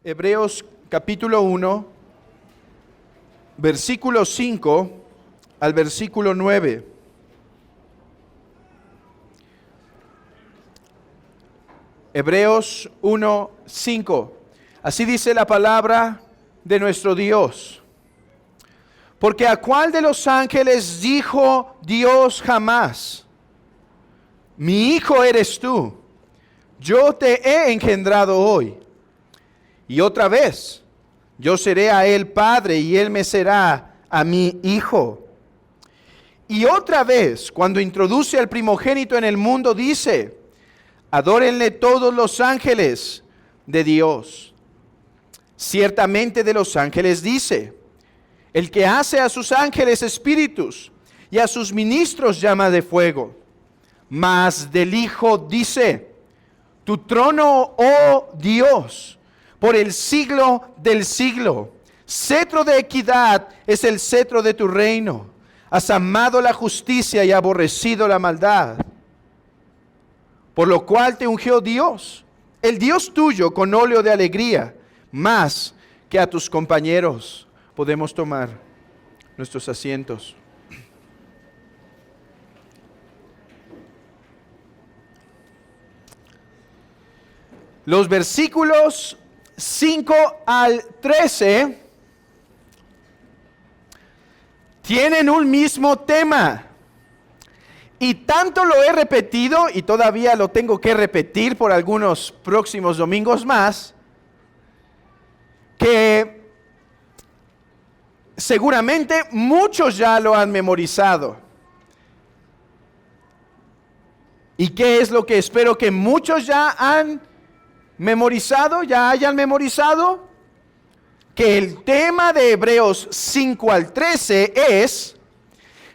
Hebreos capítulo 1, versículo 5 al versículo 9. Hebreos 1, 5. Así dice la palabra de nuestro Dios. Porque ¿a cuál de los ángeles dijo Dios jamás: mi hijo eres tú, yo te he engendrado hoy? Y otra vez, yo seré a él padre y él me será a mí hijo. Y otra vez, cuando introduce al primogénito en el mundo, dice: adórenle todos los ángeles de Dios. Ciertamente de los ángeles dice: el que hace a sus ángeles espíritus y a sus ministros llama de fuego. Mas del Hijo dice: tu trono, oh Dios, por el siglo del siglo. Cetro de equidad es el cetro de tu reino. Has amado la justicia y aborrecido la maldad. Por lo cual te ungió Dios, el Dios tuyo, con óleo de alegría, más que a tus compañeros. Podemos tomar nuestros asientos. Los versículos 5 al 13 tienen un mismo tema. Y tanto lo he repetido, y todavía lo tengo que repetir por algunos próximos domingos más, que seguramente muchos ya lo han memorizado. ¿Y qué es lo que espero que muchos ya han memorizado, ya hayan memorizado? Que el tema de Hebreos 5 al 13 es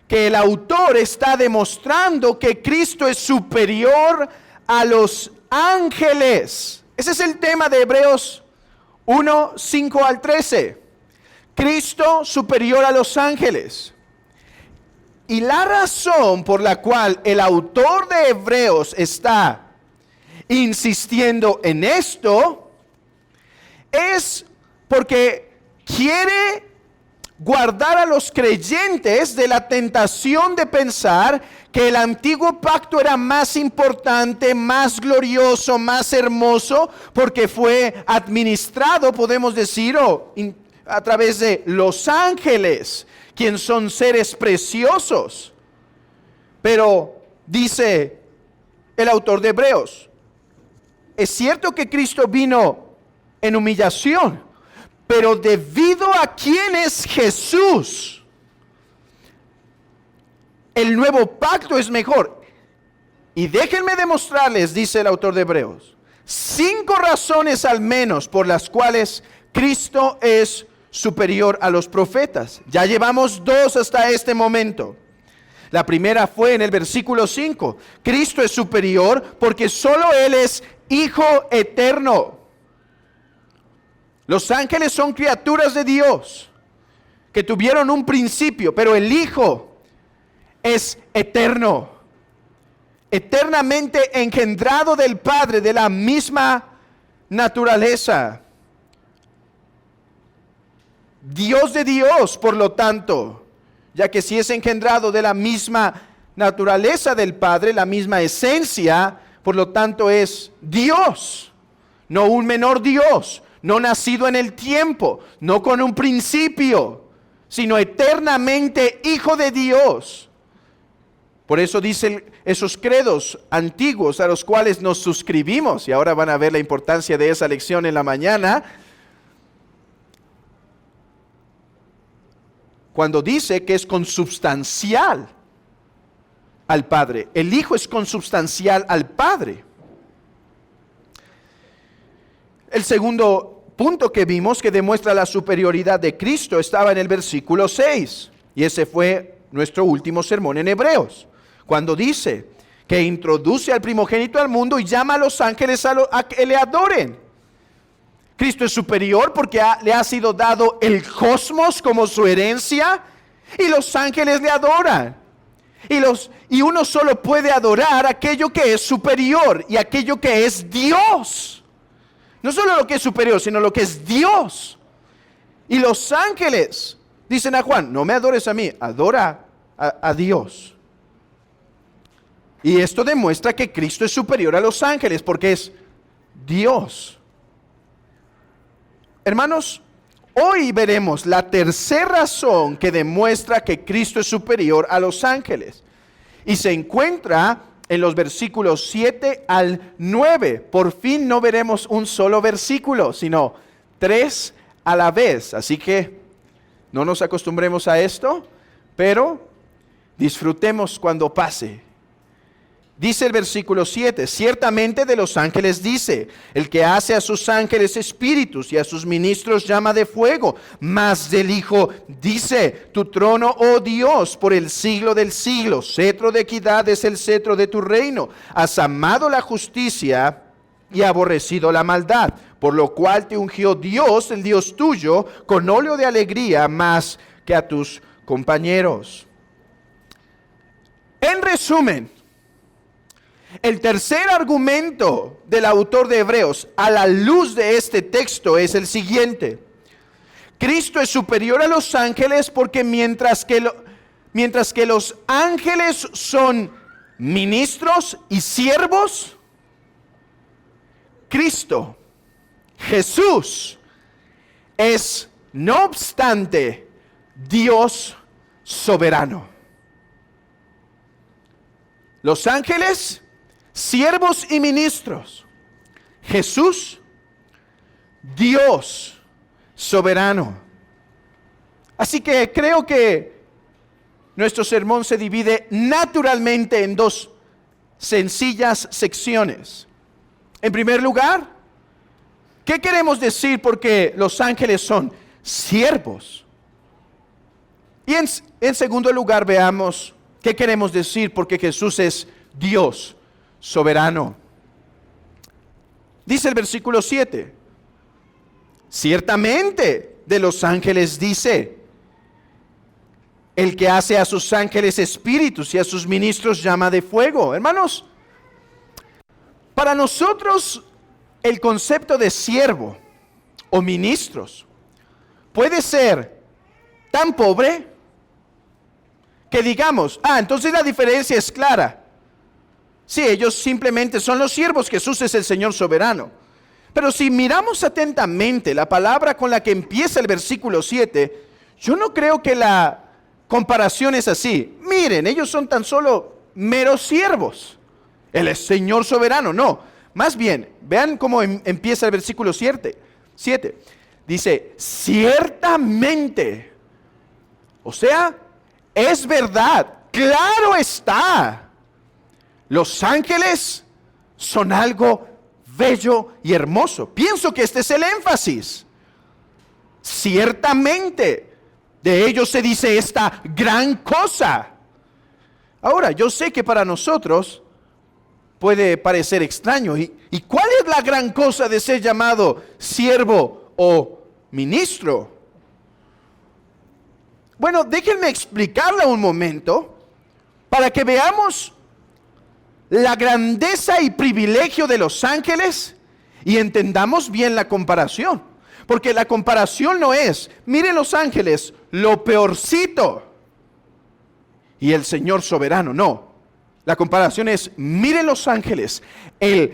que el autor está demostrando que Cristo es superior a los ángeles. Ese es el tema de Hebreos 1, 5 al 13. Cristo superior a los ángeles. Y la razón por la cual el autor de Hebreos está insistiendo en esto es porque quiere guardar a los creyentes de la tentación de pensar que el antiguo pacto era más importante, más glorioso, más hermoso, porque fue administrado, podemos decir, a través de los ángeles, quienes son seres preciosos. Pero dice el autor de Hebreos, es cierto que Cristo vino en humillación, pero debido a quién es Jesús, el nuevo pacto es mejor. Y déjenme demostrarles, dice el autor de Hebreos, 5 razones al menos por las cuales Cristo es superior a los profetas. Ya llevamos 2 hasta este momento. La primera fue en el versículo 5. Cristo es superior porque solo Él es Hijo eterno. Los ángeles son criaturas de Dios que tuvieron un principio, pero el Hijo es eterno, eternamente engendrado del Padre, de la misma naturaleza. Dios de Dios, por lo tanto, ya que si es engendrado de la misma naturaleza del Padre, la misma esencia, por lo tanto es Dios, no un menor Dios, no nacido en el tiempo, no con un principio, sino eternamente Hijo de Dios. Por eso dicen esos credos antiguos a los cuales nos suscribimos, y ahora van a ver la importancia de esa lección en la mañana, cuando dice que es consubstancial al Padre. El Hijo es consubstancial al Padre. El segundo punto que vimos que demuestra la superioridad de Cristo estaba en el versículo 6. Y ese fue nuestro último sermón en Hebreos. Cuando dice que introduce al primogénito al mundo y llama a los ángeles a que le adoren. Cristo es superior porque le ha sido dado el cosmos como su herencia y los ángeles le adoran. Y uno solo puede adorar aquello que es superior y aquello que es Dios. No solo lo que es superior, sino lo que es Dios. Y los ángeles dicen a Juan, no me adores a mí, adora a Dios. Y esto demuestra que Cristo es superior a los ángeles porque es Dios. Hermanos, hoy veremos la tercera razón que demuestra que Cristo es superior a los ángeles. Y se encuentra en los versículos 7 al 9. Por fin no veremos un solo versículo, sino 3 a la vez. Así que no nos acostumbremos a esto, pero disfrutemos cuando pase. Dice el versículo 7, ciertamente de los ángeles dice, el que hace a sus ángeles espíritus y a sus ministros llama de fuego, mas del Hijo dice, tu trono, oh Dios, por el siglo del siglo, cetro de equidad es el cetro de tu reino, has amado la justicia y aborrecido la maldad, por lo cual te ungió Dios, el Dios tuyo, con óleo de alegría más que a tus compañeros. En resumen, el tercer argumento del autor de Hebreos a la luz de este texto es el siguiente. Cristo es superior a los ángeles porque mientras que los ángeles son ministros y siervos, Cristo, Jesús, es no obstante Dios soberano. Los ángeles, siervos y ministros. Jesús, Dios soberano. Así que creo que nuestro sermón se divide naturalmente en dos sencillas secciones. En primer lugar, ¿qué queremos decir porque los ángeles son siervos? Y en segundo lugar, veamos qué queremos decir porque Jesús es Dios soberano. Dice el versículo 7, ciertamente de los ángeles dice, el que hace a sus ángeles espíritus y a sus ministros llama de fuego. Hermanos, para nosotros el concepto de siervo o ministros puede ser tan pobre que digamos, entonces la diferencia es clara. Sí, ellos simplemente son los siervos, Jesús es el Señor soberano. Pero si miramos atentamente la palabra con la que empieza el versículo 7, yo no creo que la comparación es así. Miren, ellos son tan solo meros siervos. Él es Señor soberano. No, más bien, vean cómo empieza el versículo 7. Dice, ciertamente. O sea, es verdad, claro está. Los ángeles son algo bello y hermoso. Pienso que este es el énfasis. Ciertamente, de ellos se dice esta gran cosa. Ahora, yo sé que para nosotros puede parecer extraño. ¿Y cuál es la gran cosa de ser llamado siervo o ministro? Bueno, déjenme explicarla un momento para que veamos la grandeza y privilegio de los ángeles y entendamos bien la comparación. Porque la comparación no es, miren los ángeles, lo peorcito y el Señor soberano, no. La comparación es, miren los ángeles, los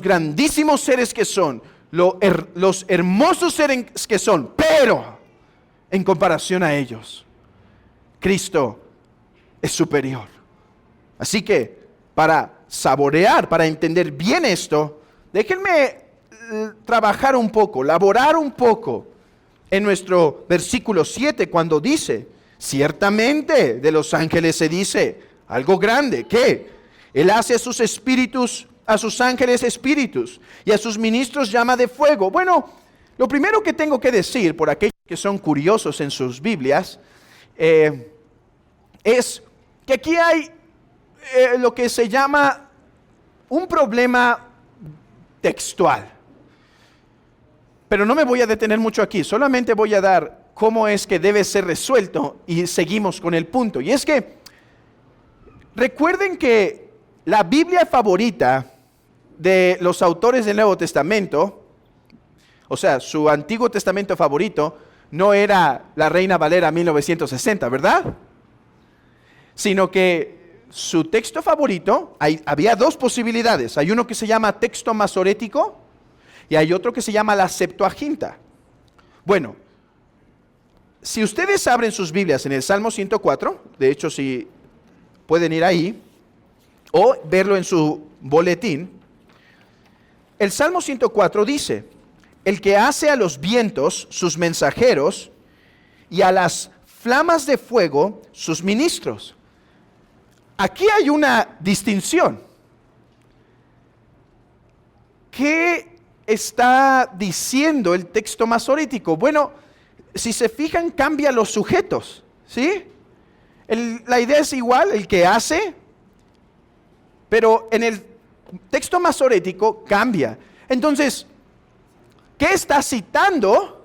grandísimos seres que son, los hermosos seres que son, pero en comparación a ellos, Cristo es superior. Así que para saborear, para entender bien esto, déjenme trabajar un poco, laborar un poco en nuestro versículo 7 cuando dice, ciertamente de los ángeles se dice algo grande, que Él hace a sus espíritus, a sus ángeles espíritus y a sus ministros llama de fuego. Bueno, lo primero que tengo que decir por aquellos que son curiosos en sus Biblias es que aquí hay lo que se llama un problema textual. Pero no me voy a detener mucho aquí, solamente voy a dar cómo es que debe ser resuelto y seguimos con el punto. Y es que recuerden que la Biblia favorita de los autores del Nuevo Testamento, o sea, su Antiguo Testamento favorito, no era la Reina Valera 1960, ¿verdad? Sino que su texto favorito, había dos posibilidades. Hay uno que se llama texto masorético y hay otro que se llama la Septuaginta. Bueno, si ustedes abren sus Biblias en el Salmo 104, de hecho si pueden ir ahí, o verlo en su boletín, el Salmo 104 dice: el que hace a los vientos sus mensajeros y a las flamas de fuego sus ministros. Aquí hay una distinción. ¿Qué está diciendo el texto masorético? Bueno, si se fijan, cambia los sujetos, ¿sí? La idea es igual, el que hace, pero en el texto masorético cambia. Entonces, ¿qué está citando?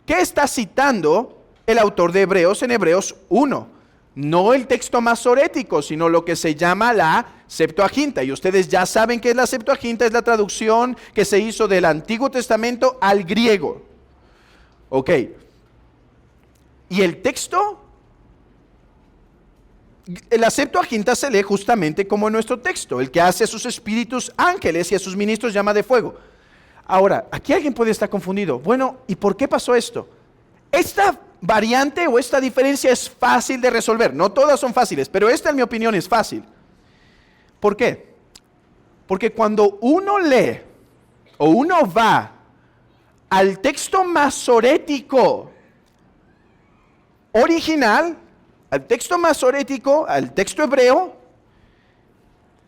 ¿Qué está citando el autor de Hebreos en Hebreos 1? No el texto masorético, sino lo que se llama la Septuaginta. Y ustedes ya saben que la Septuaginta es la traducción que se hizo del Antiguo Testamento al griego. Ok. Y el texto, la Septuaginta se lee justamente como nuestro texto: el que hace a sus espíritus ángeles y a sus ministros llama de fuego. Ahora, aquí alguien puede estar confundido. Bueno, ¿y por qué pasó esto? Esta variante o esta diferencia es fácil de resolver. No todas son fáciles, pero esta en mi opinión es fácil. ¿Por qué? Porque cuando uno lee o uno va al texto masorético original, al texto masorético, al texto hebreo,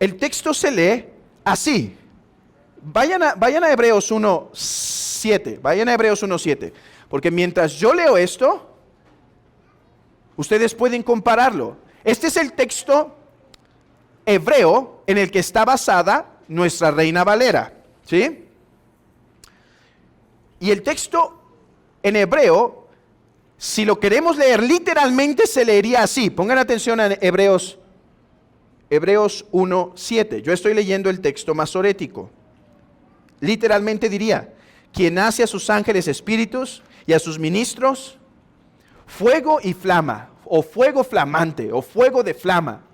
el texto se lee así. Vayan a Hebreos 1:7, vayan a Hebreos 1:7, porque mientras yo leo esto, ustedes pueden compararlo. Este es el texto hebreo en el que está basada nuestra Reina Valera, ¿sí? Y el texto en hebreo, si lo queremos leer literalmente, se leería así. Pongan atención a Hebreos 1:7. Yo estoy leyendo el texto masorético. Literalmente diría: quien hace a sus ángeles espíritus y a sus ministros fuego y flama, o fuego flamante, o fuego de flama.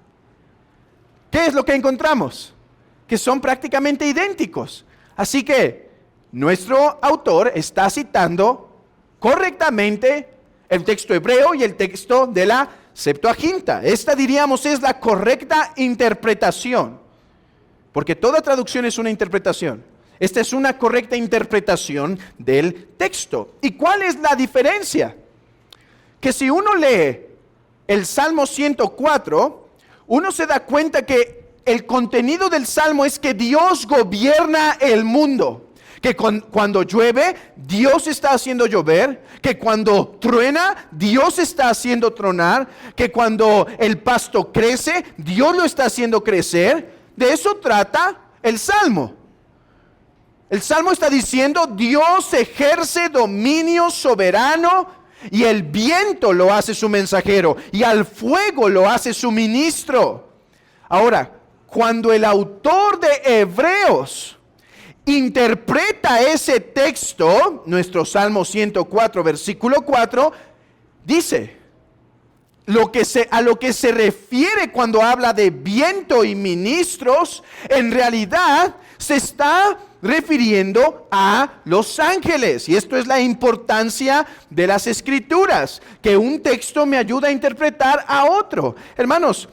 ¿Qué es lo que encontramos? Que son prácticamente idénticos. Así que nuestro autor está citando correctamente el texto hebreo y el texto de la Septuaginta. Esta, diríamos, es la correcta interpretación, porque toda traducción es una interpretación. Esta es una correcta interpretación del texto. ¿Y cuál es la diferencia? Que si uno lee el Salmo 104, uno se da cuenta que el contenido del Salmo es que Dios gobierna el mundo. Que cuando llueve, Dios está haciendo llover. Que cuando truena, Dios está haciendo tronar. Que cuando el pasto crece, Dios lo está haciendo crecer. De eso trata el Salmo. El Salmo está diciendo: Dios ejerce dominio soberano y el viento lo hace su mensajero y al fuego lo hace su ministro. Ahora, cuando el autor de Hebreos interpreta ese texto, nuestro Salmo 104, versículo 4, dice: a lo que se refiere cuando habla de viento y ministros, en realidad se está refiriendo a los ángeles. Y esto es la importancia de las escrituras, que un texto me ayuda a interpretar a otro. Hermanos,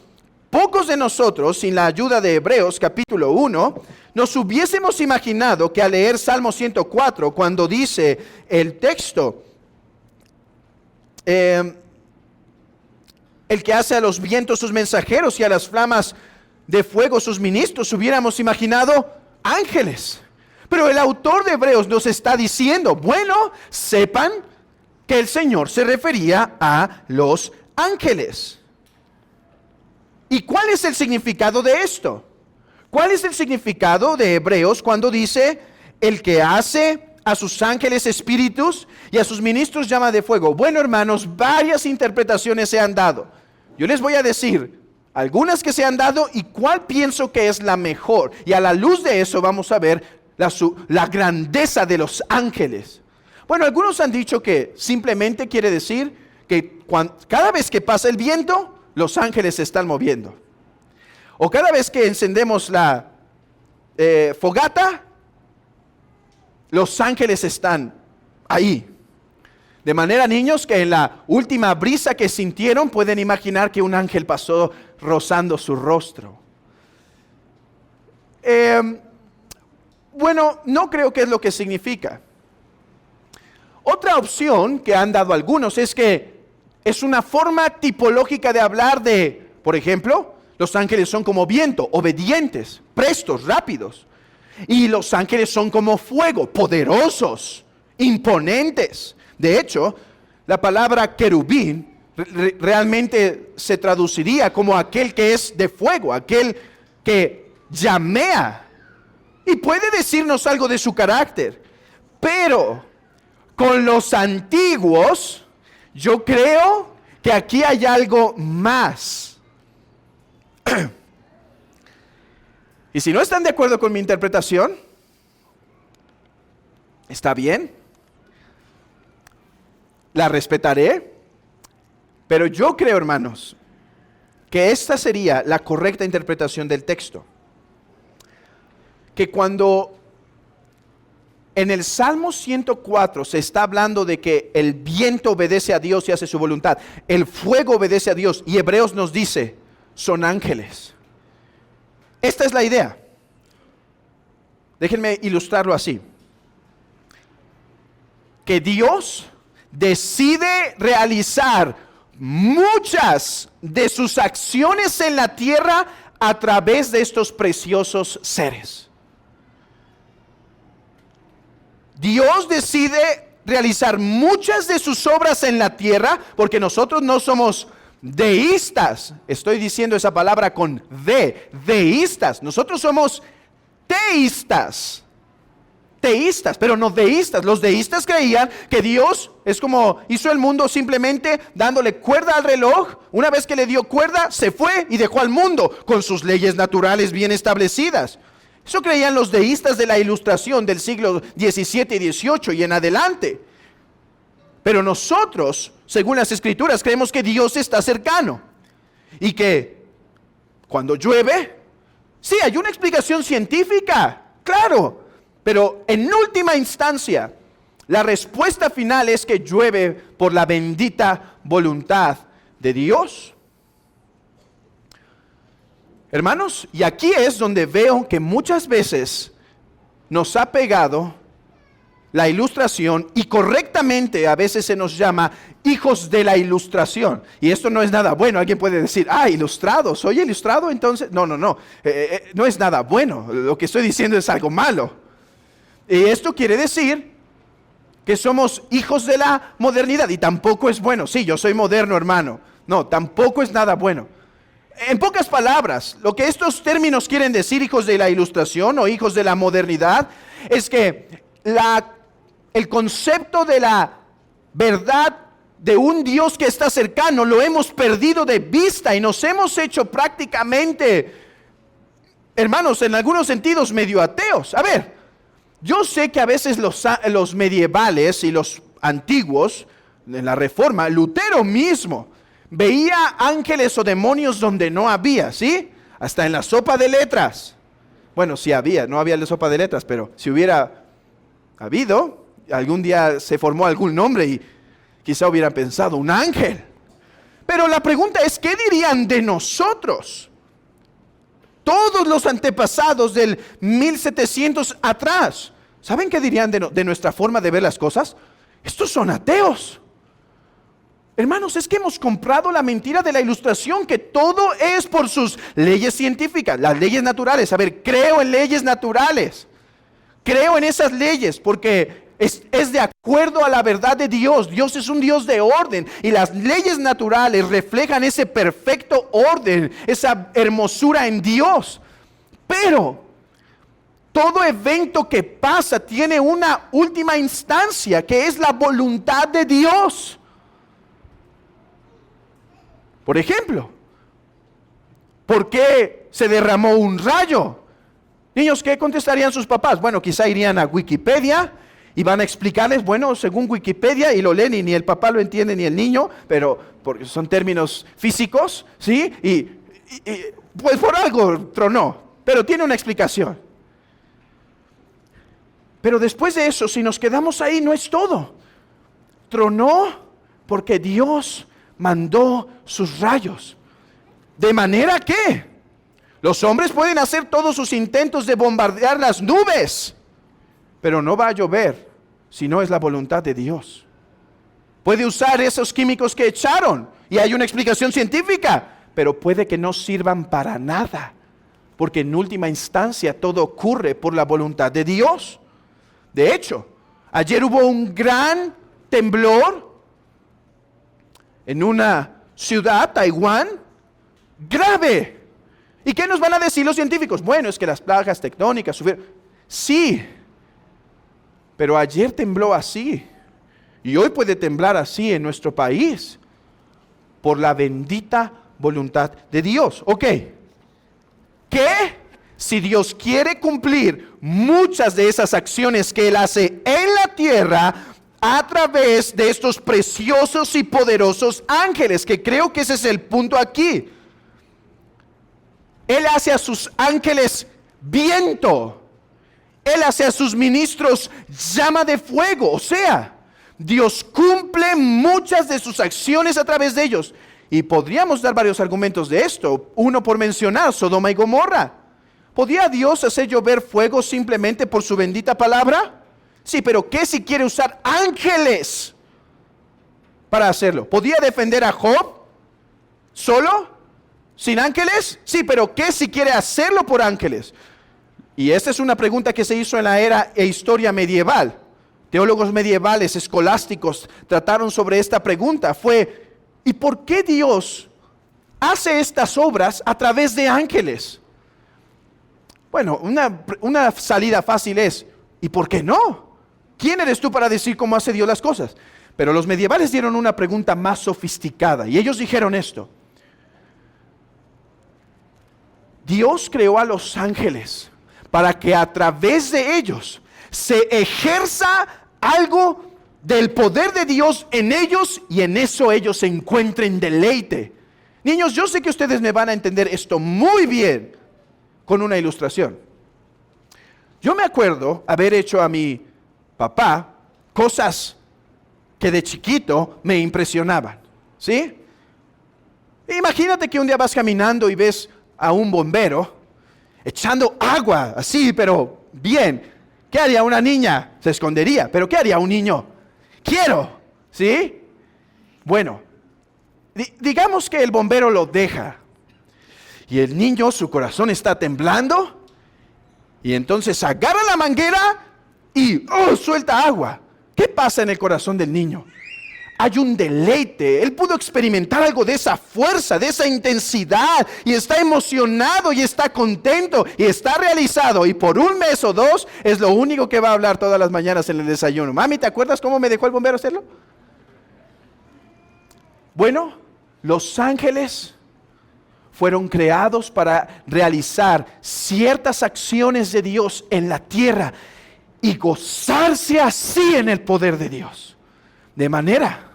pocos de nosotros, sin la ayuda de Hebreos capítulo 1, nos hubiésemos imaginado que al leer Salmo 104, cuando dice el texto, el que hace a los vientos sus mensajeros y a las flamas de fuego sus ministros, hubiéramos imaginado ángeles. Pero el autor de Hebreos nos está diciendo: bueno, sepan que el Señor se refería a los ángeles. ¿Y cuál es el significado de esto? ¿Cuál es el significado de Hebreos cuando dice: el que hace a sus ángeles espíritus y a sus ministros llama de fuego? Bueno, hermanos, varias interpretaciones se han dado. Yo les voy a decir algunas que se han dado y cuál pienso que es la mejor. Y a la luz de eso vamos a ver la grandeza de los ángeles. Bueno, algunos han dicho que simplemente quiere decir que cada vez que pasa el viento, los ángeles se están moviendo. O cada vez que encendemos la fogata, los ángeles están ahí. De manera, niños, que en la última brisa que sintieron, pueden imaginar que un ángel pasó rozando su rostro. Bueno, no creo que es lo que significa. Otra opción que han dado algunos es que es una forma tipológica de hablar de, por ejemplo, los ángeles son como viento, obedientes, prestos, rápidos. Y los ángeles son como fuego, poderosos, imponentes. De hecho, la palabra querubín realmente se traduciría como aquel que es de fuego, aquel que llamea. Y puede decirnos algo de su carácter. Pero con los antiguos, yo creo que aquí hay algo más. Y si no están de acuerdo con mi interpretación, está bien, la respetaré, pero yo creo, hermanos, que esta sería la correcta interpretación del texto. Que cuando en el Salmo 104 se está hablando de que el viento obedece a Dios y hace su voluntad, el fuego obedece a Dios, y Hebreos nos dice, son ángeles. Esta es la idea. Déjenme ilustrarlo así. Que Dios decide realizar muchas de sus acciones en la tierra a través de estos preciosos seres. Dios decide realizar muchas de sus obras en la tierra porque nosotros no somos deístas. Estoy diciendo esa palabra con deístas. Nosotros somos teístas. Teístas, pero no deístas. Los deístas creían que Dios es como hizo el mundo simplemente dándole cuerda al reloj. Una vez que le dio cuerda, se fue y dejó al mundo con sus leyes naturales bien establecidas. Eso creían los deístas de la Ilustración del siglo XVII y XVIII y en adelante. Pero nosotros, según las Escrituras, creemos que Dios está cercano. Y que cuando llueve, sí, hay una explicación científica, claro. Pero en última instancia, la respuesta final es que llueve por la bendita voluntad de Dios. Hermanos, y aquí es donde veo que muchas veces nos ha pegado la ilustración y correctamente a veces se nos llama hijos de la ilustración. Y esto no es nada bueno. Alguien puede decir, ilustrado, ¿soy ilustrado entonces? No, no es nada bueno. Lo que estoy diciendo es algo malo. Y esto quiere decir que somos hijos de la modernidad y tampoco es bueno. Sí, yo soy moderno, hermano. No, tampoco es nada bueno. En pocas palabras, lo que estos términos quieren decir, hijos de la ilustración o hijos de la modernidad, es que el concepto de la verdad de un Dios que está cercano lo hemos perdido de vista y nos hemos hecho prácticamente, hermanos, en algunos sentidos medio ateos. A ver, yo sé que a veces los medievales y los antiguos, en la Reforma, Lutero mismo, veía ángeles o demonios donde no había, ¿sí? Hasta en la sopa de letras. Bueno, sí había, no había la sopa de letras, pero si hubiera habido, algún día se formó algún nombre y quizá hubieran pensado, un ángel. Pero la pregunta es, ¿qué dirían de nosotros? Todos los antepasados del 1700 atrás, ¿saben qué dirían de nuestra forma de ver las cosas? Estos son ateos. Hermanos, es que hemos comprado la mentira de la ilustración, que todo es por sus leyes científicas, las leyes naturales. A ver, creo en leyes naturales. Creo en esas leyes porque es de acuerdo a la verdad de Dios. Dios es un Dios de orden y las leyes naturales reflejan ese perfecto orden, esa hermosura en Dios. Pero todo evento que pasa tiene una última instancia, que es la voluntad de Dios. Por ejemplo, ¿Por qué se derramó un rayo? Niños, ¿qué contestarían sus papás? Bueno, quizá irían a Wikipedia y van a explicarles, bueno, según Wikipedia, y lo leen y ni el papá lo entiende ni el niño, pero porque son términos físicos, ¿sí? Y pues por algo tronó, pero tiene una explicación. Pero después de eso, si nos quedamos ahí, no es todo. Tronó porque Dios mandó sus rayos. De manera que los hombres pueden hacer todos sus intentos de bombardear las nubes, pero no va a llover si no es la voluntad de Dios. Puede usar esos químicos que echaron y hay una explicación científica, pero puede que no sirvan para nada, porque en última instancia todo ocurre por la voluntad de Dios. De hecho, ayer hubo un gran temblor en una ciudad, Taiwán, grave. ¿Y qué nos van a decir los científicos? Bueno, es que las placas tectónicas subieron. Sí, pero ayer tembló así. Y hoy puede temblar así en nuestro país. Por la bendita voluntad de Dios. Ok. ¿Qué? Si Dios quiere cumplir muchas de esas acciones que Él hace en la tierra a través de estos preciosos y poderosos ángeles, que creo que ese es el punto aquí. Él hace a sus ángeles viento. Él hace a sus ministros llama de fuego. O sea, Dios cumple muchas de sus acciones a través de ellos. Y podríamos dar varios argumentos de esto. Uno por mencionar, Sodoma y Gomorra. ¿Podía Dios hacer llover fuego simplemente por su bendita palabra? Sí, pero ¿qué si quiere usar ángeles para hacerlo? ¿Podía defender a Job solo? ¿Sin ángeles? Sí, pero ¿qué si quiere hacerlo por ángeles? Y esta es una pregunta que se hizo en la era e historia medieval. Teólogos medievales, escolásticos, trataron sobre esta pregunta. Fue, ¿y por qué Dios hace estas obras a través de ángeles? Bueno, una salida fácil es, ¿y por qué no? ¿Quién eres tú para decir cómo hace Dios las cosas? Pero los medievales dieron una pregunta más sofisticada y ellos dijeron esto. Dios creó a los ángeles para que a través de ellos se ejerza algo del poder de Dios en ellos y en eso ellos se encuentren deleite. Niños, yo sé que ustedes me van a entender esto muy bien con una ilustración. Yo me acuerdo haber hecho a mi papá cosas que de chiquito me impresionaban, ¿sí? Imagínate que un día vas caminando y ves a un bombero echando agua, así, pero bien. ¿Qué haría una niña? Se escondería, pero ¿qué haría un niño? Quiero, ¿sí? Bueno, digamos que el bombero lo deja y el niño, su corazón está temblando y entonces agarra la manguera y suelta agua. ¿Qué pasa en el corazón del niño? Hay un deleite. Él pudo experimentar algo de esa fuerza, de esa intensidad, y está emocionado y está contento y está realizado, y por un mes o dos es lo único que va a hablar todas las mañanas en el desayuno. Mami, ¿te acuerdas cómo me dejó el bombero hacerlo? Bueno, los ángeles fueron creados para realizar ciertas acciones de Dios en la tierra y gozarse así en el poder de Dios. De manera,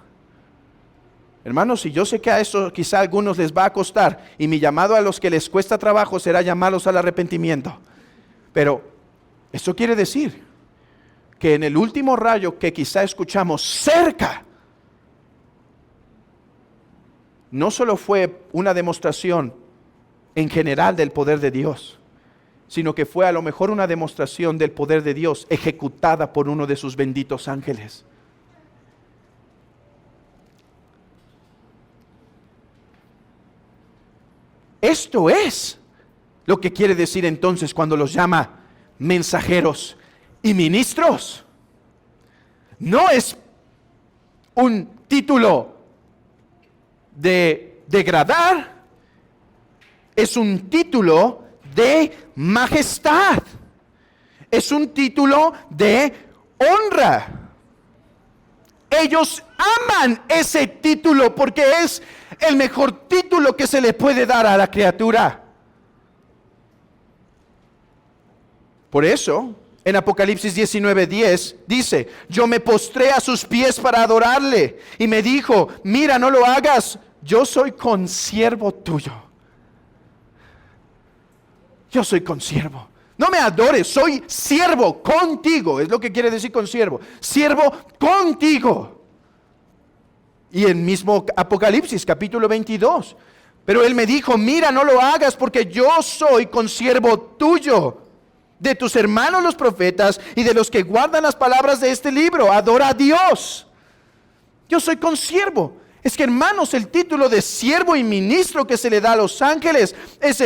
hermanos, y yo sé que a eso quizá a algunos les va a costar, y mi llamado a los que les cuesta trabajo será llamarlos al arrepentimiento. Pero eso quiere decir que en el último rayo que quizá escuchamos cerca, no solo fue una demostración en general del poder de Dios, sino que fue a lo mejor una demostración del poder de Dios ejecutada por uno de sus benditos ángeles. Esto es lo que quiere decir entonces cuando los llama mensajeros y ministros. No es un título de degradar, es un título de majestad, es un título de honra. Ellos aman ese título porque es el mejor título que se le puede dar a la criatura. Por eso, en Apocalipsis 19:10 dice: yo me postré a sus pies para adorarle, y me dijo: mira, no lo hagas, yo soy consiervo tuyo. Yo soy consiervo. No me adores, soy siervo contigo. Es lo que quiere decir consiervo. Siervo contigo. Y en mismo Apocalipsis capítulo 22. Pero él me dijo: mira, no lo hagas, porque yo soy consiervo tuyo, de tus hermanos los profetas y de los que guardan las palabras de este libro. Adora a Dios. Yo soy consiervo. Es que, hermanos, el título de siervo y ministro que se le da a los ángeles es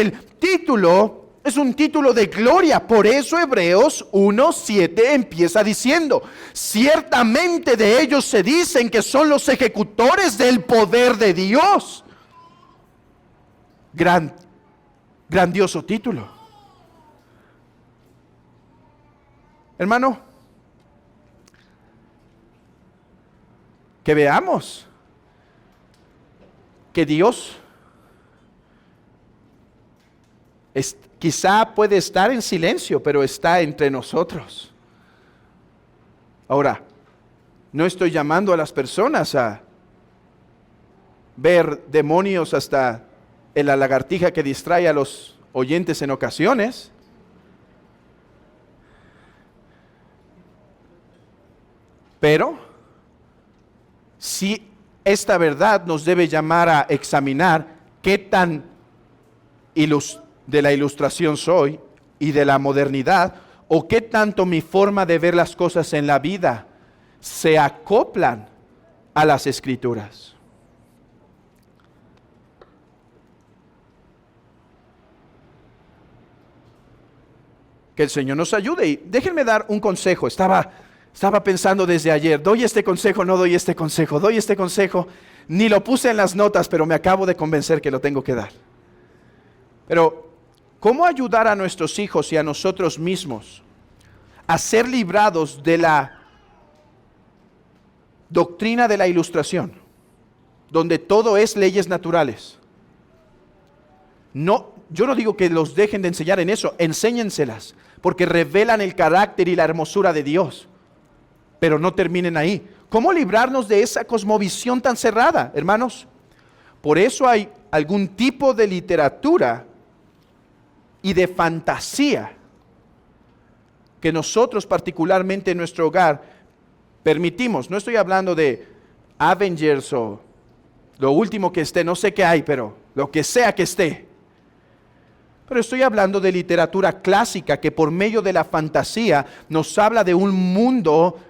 un título de gloria. Por eso Hebreos 1:7 empieza diciendo: ciertamente de ellos se dicen que son los ejecutores del poder de Dios. Grandioso título. Hermano, que veamos que Dios quizá puede estar en silencio, pero está entre nosotros. Ahora, no estoy llamando a las personas a ver demonios hasta en la lagartija que distrae a los oyentes en ocasiones. Pero sí, esta verdad nos debe llamar a examinar qué tan de la ilustración soy y de la modernidad, o qué tanto mi forma de ver las cosas en la vida se acoplan a las Escrituras. Que el Señor nos ayude. Y déjenme dar un consejo. Estaba pensando desde ayer: ¿doy este consejo? ¿No doy este consejo? ¿Doy este consejo? Ni lo puse en las notas, pero me acabo de convencer que lo tengo que dar. Pero, ¿cómo ayudar a nuestros hijos y a nosotros mismos a ser librados de la doctrina de la ilustración, donde todo es leyes naturales? No, yo no digo que los dejen de enseñar en eso, enséñenselas, porque revelan el carácter y la hermosura de Dios. Pero no terminen ahí. ¿Cómo librarnos de esa cosmovisión tan cerrada, hermanos? Por eso hay algún tipo de literatura y de fantasía que nosotros, particularmente en nuestro hogar, permitimos. No estoy hablando de Avengers o lo último que esté, no sé qué hay, pero lo que sea que esté. Pero estoy hablando de literatura clásica que por medio de la fantasía nos habla de un mundo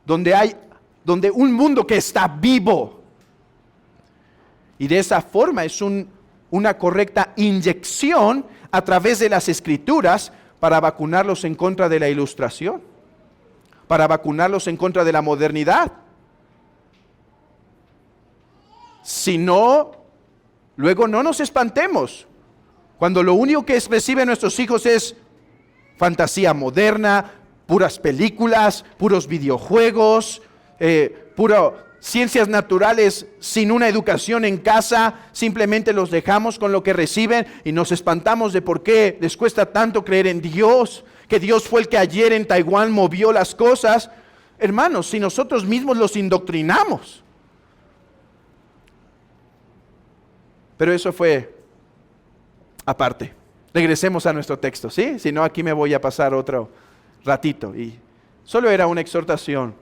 donde un mundo que está vivo. Y de esa forma es una correcta inyección a través de las Escrituras para vacunarlos en contra de la ilustración, para vacunarlos en contra de la modernidad. Si no, luego no nos espantemos cuando lo único que reciben nuestros hijos es fantasía moderna, puras películas, puros videojuegos, ciencias naturales sin una educación en casa. Simplemente los dejamos con lo que reciben y nos espantamos de por qué les cuesta tanto creer en Dios, que Dios fue el que ayer en Taiwán movió las cosas. Hermanos, si nosotros mismos los indoctrinamos. Pero eso fue aparte. Regresemos a nuestro texto, ¿sí? Si no, aquí me voy a pasar otro ratito. Y solo era una exhortación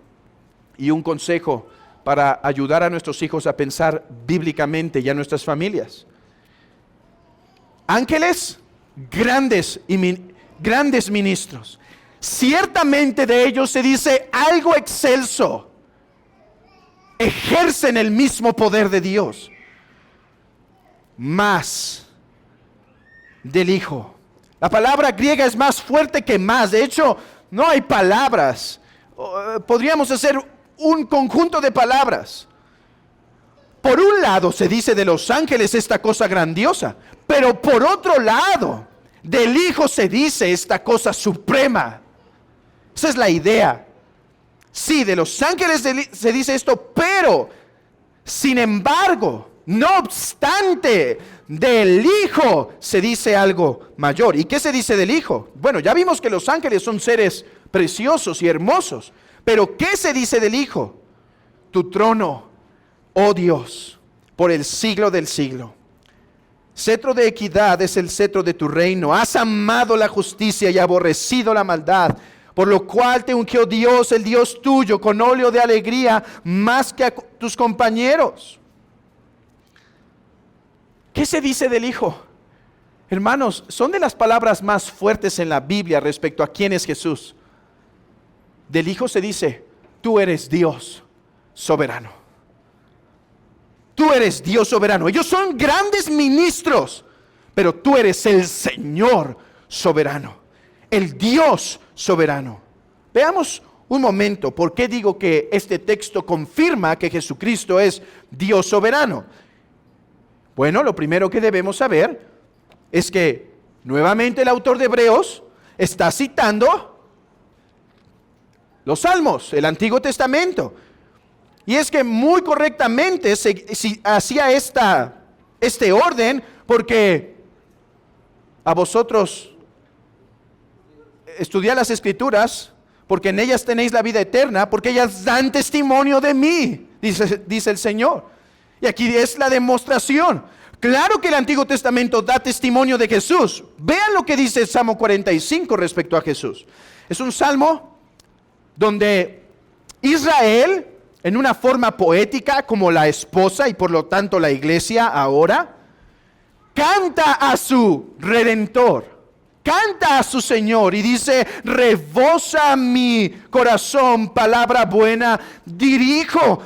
y un consejo para ayudar a nuestros hijos a pensar bíblicamente y a nuestras familias. Ángeles, grandes ministros. Ciertamente de ellos se dice algo excelso. Ejercen el mismo poder de Dios. Más del Hijo. La palabra griega es más fuerte que más. De hecho, no hay palabras. Podríamos hacer un conjunto de palabras. Por un lado se dice de los ángeles esta cosa grandiosa, pero por otro lado del Hijo se dice esta cosa suprema. Esa es la idea. Sí, de los ángeles se dice esto, pero sin embargo No obstante, del Hijo se dice algo mayor. ¿Y qué se dice del Hijo? Bueno, ya vimos que los ángeles son seres preciosos y hermosos. Pero ¿qué se dice del Hijo? Tu trono, oh Dios, por el siglo del siglo. Cetro de equidad es el cetro de tu reino. Has amado la justicia y aborrecido la maldad, por lo cual te ungió Dios, el Dios tuyo, con óleo de alegría más que a tus compañeros. ¿Qué se dice del Hijo? Hermanos, son de las palabras más fuertes en la Biblia respecto a quién es Jesús. Del Hijo se dice, tú eres Dios soberano. Tú eres Dios soberano. Ellos son grandes ministros, pero tú eres el Señor soberano, el Dios soberano. Veamos un momento por qué digo que este texto confirma que Jesucristo es Dios soberano. Bueno, lo primero que debemos saber es que nuevamente el autor de Hebreos está citando los Salmos, el Antiguo Testamento. Y es que muy correctamente hacía este orden porque a vosotros estudiad las Escrituras, porque en ellas tenéis la vida eterna, porque ellas dan testimonio de mí, dice el Señor. Y aquí es la demostración. Claro que el Antiguo Testamento da testimonio de Jesús. Vean lo que dice el Salmo 45 respecto a Jesús. Es un salmo donde Israel, en una forma poética como la esposa y por lo tanto la iglesia ahora, canta a su Redentor. Canta a su Señor y dice, rebosa mi corazón palabra buena, dirijo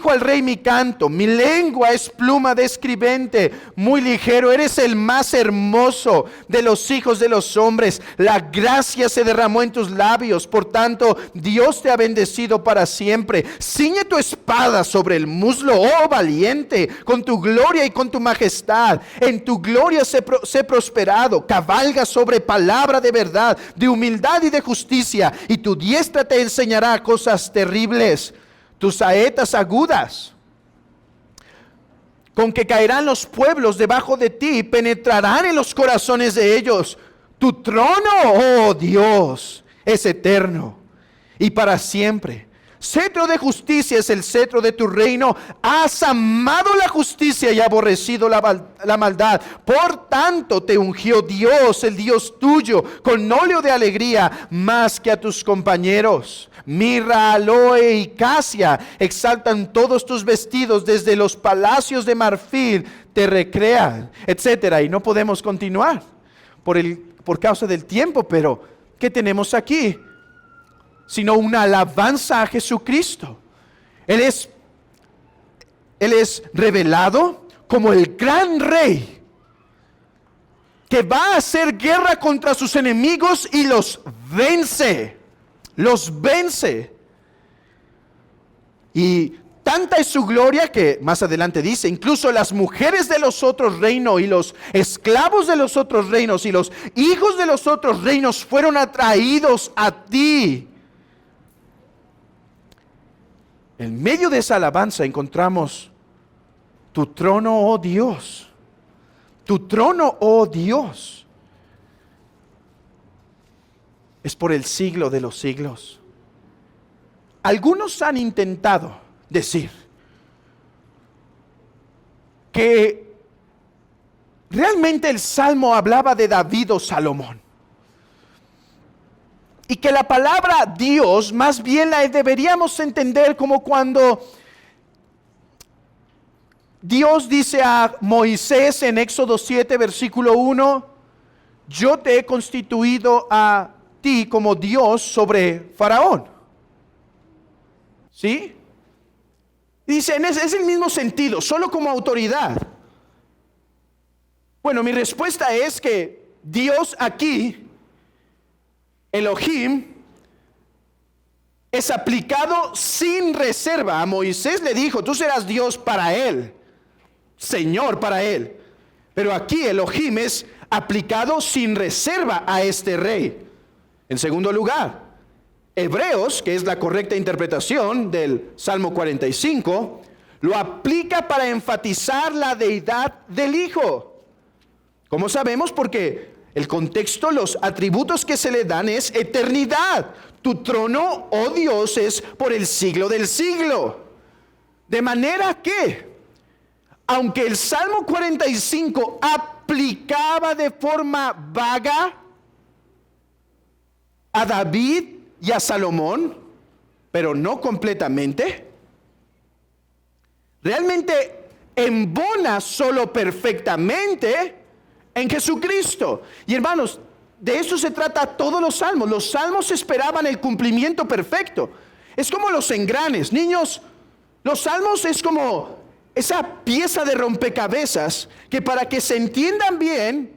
al Rey mi canto, mi lengua es pluma de escribente, muy ligero, eres el más hermoso de los hijos de los hombres, la gracia se derramó en tus labios, por tanto Dios te ha bendecido para siempre. Ciñe tu espada sobre el muslo, oh valiente, con tu gloria y con tu majestad, en tu gloria sé prosperado, cabalga sobre palabra de verdad, de humildad y de justicia, y tu diestra te enseñará cosas terribles. Tus saetas agudas, con que caerán los pueblos debajo de ti, penetrarán en los corazones de ellos. Tu trono, oh Dios, es eterno y para siempre. Cetro de justicia es el cetro de tu reino. Has amado la justicia y aborrecido la maldad. Por tanto te ungió Dios, el Dios tuyo, con óleo de alegría más que a tus compañeros. Mirra, aloe y casia exaltan todos tus vestidos, desde los palacios de marfil te recrean, etcétera. Y no podemos continuar por causa del tiempo, pero ¿qué tenemos aquí? Sino una alabanza a Jesucristo. Él es revelado como el gran rey que va a hacer guerra contra sus enemigos y los vence. Los vence. Y tanta es su gloria que más adelante dice, incluso las mujeres de los otros reinos y los esclavos de los otros reinos y los hijos de los otros reinos fueron atraídos a ti. En medio de esa alabanza encontramos tu trono, oh Dios. Tu trono, oh Dios, es por el siglo de los siglos. Algunos han intentado decir que realmente el Salmo hablaba de David o Salomón. Y que la palabra Dios más bien la deberíamos entender como cuando Dios dice a Moisés en Éxodo 7, versículo 1, yo te he constituido a ti como Dios sobre Faraón. ¿Sí? Dice, es el mismo sentido, solo como autoridad. Bueno, mi respuesta es que Dios aquí, Elohim, es aplicado sin reserva. A Moisés le dijo, tú serás Dios para él, Señor para él. Pero aquí Elohim es aplicado sin reserva a este rey. En segundo lugar, Hebreos, que es la correcta interpretación del Salmo 45, lo aplica para enfatizar la deidad del Hijo. ¿Cómo sabemos? Porque el contexto, los atributos que se le dan es eternidad. Tu trono, oh Dios, es por el siglo del siglo. De manera que, aunque el Salmo 45 aplicaba de forma vaga a David y a Salomón, pero no completamente, realmente embona solo perfectamente en Jesucristo. Y hermanos, de eso se trata todos los salmos. Los salmos esperaban el cumplimiento perfecto. Es como los engranes. Niños, los salmos es como esa pieza de rompecabezas que para que se entiendan bien,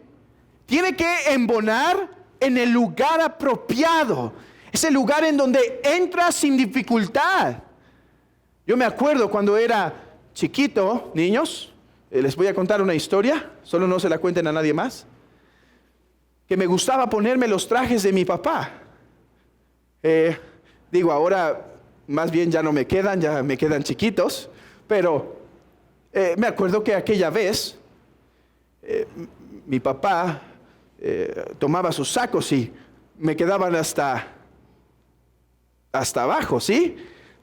tiene que embonar en el lugar apropiado. Ese lugar en donde entra sin dificultad. Yo me acuerdo cuando era chiquito, niños, les voy a contar una historia, solo no se la cuenten a nadie más, que me gustaba ponerme los trajes de mi papá. Ahora más bien ya no me quedan, ya me quedan chiquitos, pero me acuerdo que aquella vez mi papá tomaba sus sacos y me quedaban hasta abajo, ¿sí?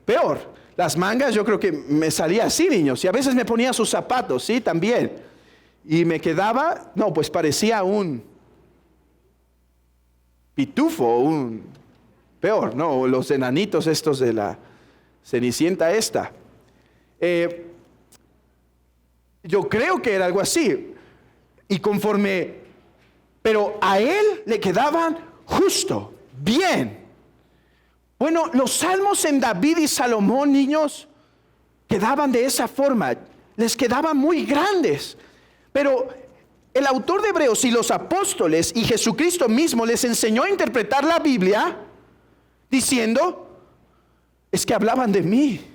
Peor. Las mangas yo creo que me salía así, niños. Y a veces me ponía sus zapatos, ¿sí? También. Y me quedaba, pues parecía un pitufo, peor, ¿no? Los enanitos estos de la Cenicienta esta. Yo creo que era algo así. Y pero a él le quedaban justo, bien. Bueno, los salmos en David y Salomón, niños, quedaban de esa forma, les quedaban muy grandes. Pero el autor de Hebreos y los apóstoles y Jesucristo mismo les enseñó a interpretar la Biblia diciendo, es que hablaban de mí.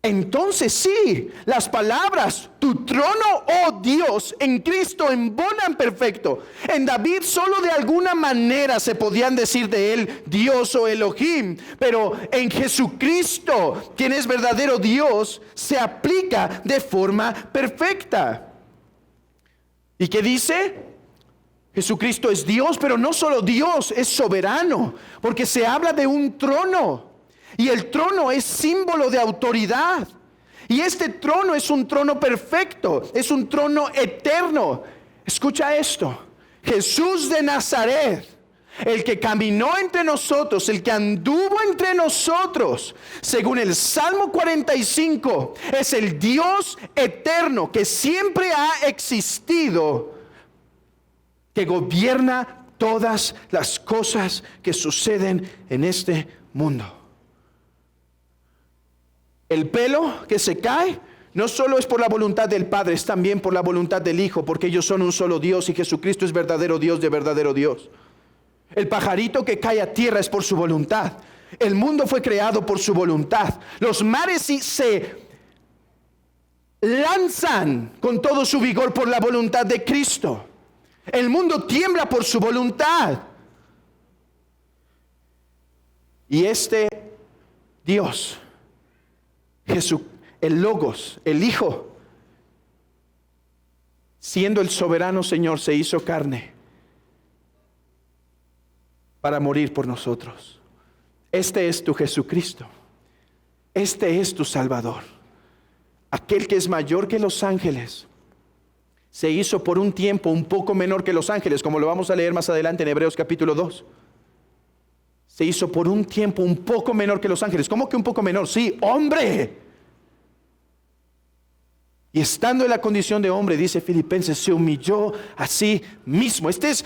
Entonces sí, las palabras, tu trono, oh Dios, en Cristo embonan perfecto. En David solo de alguna manera se podían decir de él Dios o Elohim, pero en Jesucristo, quien es verdadero Dios, se aplica de forma perfecta. ¿Y qué dice? Jesucristo es Dios, pero no solo Dios, es soberano, porque se habla de un trono. Y el trono es símbolo de autoridad. Y este trono es un trono perfecto, es un trono eterno. Escucha esto. Jesús de Nazaret, el que caminó entre nosotros, el que anduvo entre nosotros, según el Salmo 45, es el Dios eterno que siempre ha existido, que gobierna todas las cosas que suceden en este mundo. El pelo que se cae no solo es por la voluntad del Padre, es también por la voluntad del Hijo, porque ellos son un solo Dios y Jesucristo es verdadero Dios de verdadero Dios. El pajarito que cae a tierra es por su voluntad. El mundo fue creado por su voluntad. Los mares se lanzan con todo su vigor por la voluntad de Cristo. El mundo tiembla por su voluntad. Y este Dios, Jesús, el Logos, el Hijo, siendo el soberano Señor, se hizo carne para morir por nosotros. Este es tu Jesucristo. Este es tu Salvador. Aquel que es mayor que los ángeles. Se hizo por un tiempo un poco menor que los ángeles, como lo vamos a leer más adelante en Hebreos capítulo 2. Se hizo por un tiempo un poco menor que los ángeles. ¿Cómo que un poco menor? Sí, hombre. Y estando en la condición de hombre, dice Filipenses, se humilló a sí mismo. Es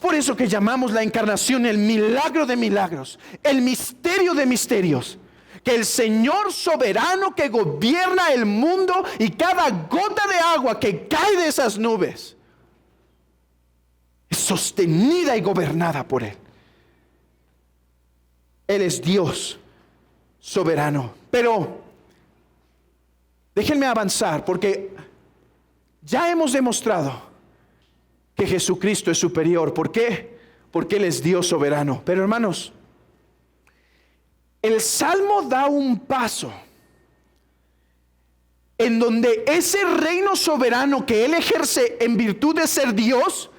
por eso que llamamos la encarnación el milagro de milagros, el misterio de misterios. Que el Señor soberano que gobierna el mundo y cada gota de agua que cae de esas nubes es sostenida y gobernada por Él. Él es Dios soberano. Pero déjenme avanzar, porque ya hemos demostrado que Jesucristo es superior. ¿Por qué? Porque Él es Dios soberano. Pero hermanos, el Salmo da un paso en donde ese reino soberano que Él ejerce en virtud de ser Dios,